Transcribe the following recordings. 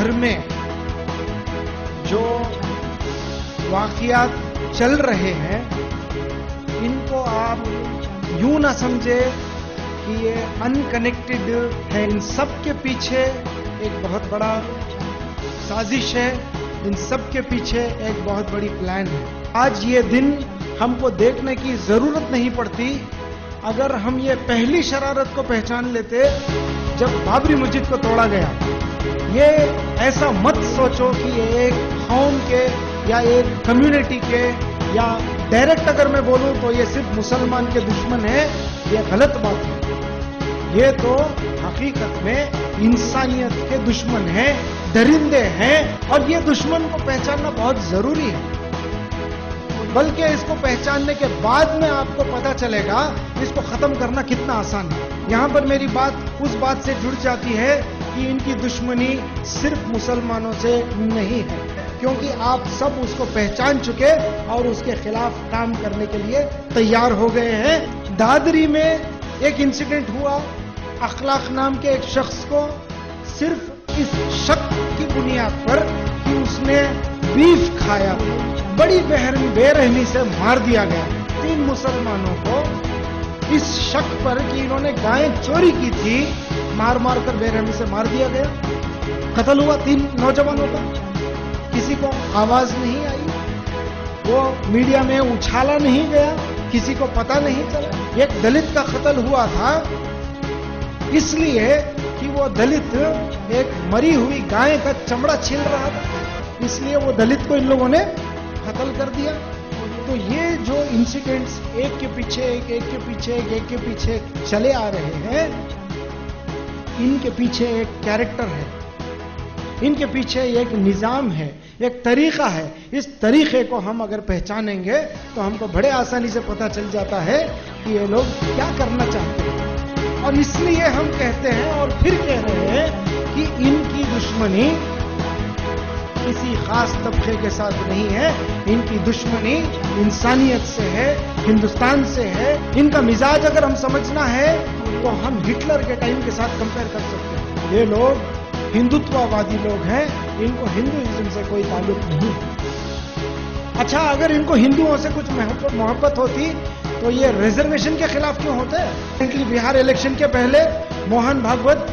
भर में जो वाक़ियात चल रहे हैं, इनको आप यूं ना समझे कि ये अनकनेक्टेड है। इन सब के पीछे एक बहुत बड़ा साजिश है, इन सब के पीछे एक बहुत बड़ी प्लान है। आज ये दिन हमको देखने की जरूरत नहीं पड़ती अगर हम ये पहली शरारत को पहचान लेते जब बाबरी मस्जिद को तोड़ा गया। ये ऐसा मत सोचो कि ये एक कौम के या एक कम्युनिटी के, या डायरेक्ट अगर मैं बोलूं तो ये सिर्फ मुसलमान के दुश्मन है, ये गलत बात है। ये तो हकीकत में इंसानियत के दुश्मन हैं, दरिंदे हैं, और ये दुश्मन को पहचानना बहुत जरूरी है। बल्कि इसको पहचानने के बाद में आपको पता चलेगा इसको खत्म करना कितना आसान है। यहां पर मेरी बात उस बात से जुड़ जाती है कि इनकी दुश्मनी सिर्फ मुसलमानों से नहीं है, क्योंकि आप सब उसको पहचान चुके और उसके खिलाफ काम करने के लिए तैयार हो गए हैं। दादरी में एक इंसिडेंट हुआ, अखलाक नाम के एक शख्स को सिर्फ इस शक की बुनियाद पर कि उसने बीफ खाया, बड़ी बेरहमी से मार दिया गया। 3 मुसलमानों को इस शक पर कि इन्होंने गाय चोरी की थी, मार मार कर बेरहमी से मार दिया गया। कत्ल हुआ 3 नौजवानों का, किसी को आवाज नहीं आई, वो मीडिया में उछाला नहीं गया, किसी को पता नहीं चला। एक दलित का कत्ल हुआ था इसलिए कि वो दलित एक मरी हुई गाय का चमड़ा छील रहा था, इसलिए वो दलित को इन लोगों ने कत्ल कर दिया। तो ये जो इंसिडेंट्स एक के पीछे एक के पीछे एक के पीछे चले आ रहे हैं, इनके पीछे एक कैरेक्टर है, इनके पीछे एक निजाम है, एक तरीका है। इस तरीके को हम अगर पहचानेंगे तो हमको बड़े आसानी से पता चल जाता है कि ये लोग क्या करना चाहते हैं। और इसलिए हम कहते हैं और फिर कह रहे हैं कि इनकी दुश्मनी किसी खास तबके के साथ नहीं है, इनकी दुश्मनी इंसानियत से है, हिंदुस्तान से है। इनका मिजाज अगर हम समझना है तो हम हिटलर के टाइम के साथ कंपेयर कर सकते हैं। ये लोग हिंदुत्ववादी लोग हैं, इनको हिंदुइज्म से कोई ताल्लुक नहीं। अच्छा, अगर इनको हिंदुओं से कुछ मोहब्बत होती तो ये रिजर्वेशन के खिलाफ क्यों होते हैं? बिहार इलेक्शन के पहले मोहन भागवत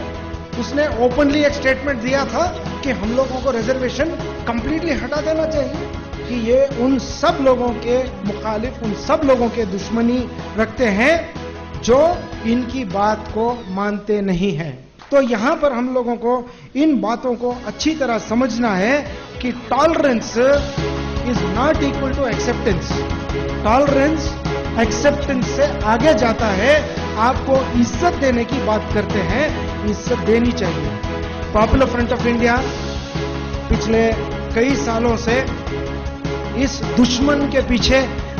उसने ओपनली एक स्टेटमेंट दिया था कि हम लोगों को रिजर्वेशन कंप्लीटली हटा देना चाहिए, कि ये उन सब लोगों के मुखालिफ, उन सब लोगों के दुश्मनी रखते हैं जो इनकी बात को मानते नहीं हैं। तो यहां पर हम लोगों को इन बातों को अच्छी तरह समझना है कि tolerance is not equal to acceptance. Tolerance acceptance से आगे जाता है। आपको इज्जत देने की बात करते हैं, इज्जत देनी चाहिए। पॉपुलर फ्रंट ऑफ इंडिया पिछले कई सालों से इस दुश्मन के पीछे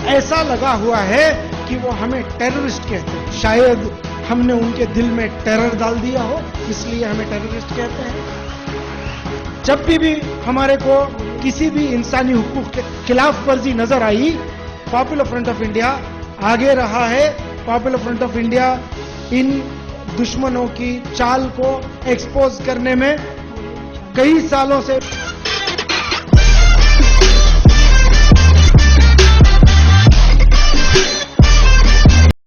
ऐसा लगा हुआ है कि वो हमें टेररिस्ट कहते हैं। शायद हमने उनके दिल में टेरर डाल दिया हो, इसलिए हमें टेररिस्ट कहते हैं। जब भी हमारे को किसी भी इंसानी हुकूक के खिलाफ वर्जी नजर आई, पॉपुलर फ्रंट ऑफ इंडिया आगे रहा है। Popular front of India in दुश्मनों की चाल को एक्सपोज करने में कई सालों से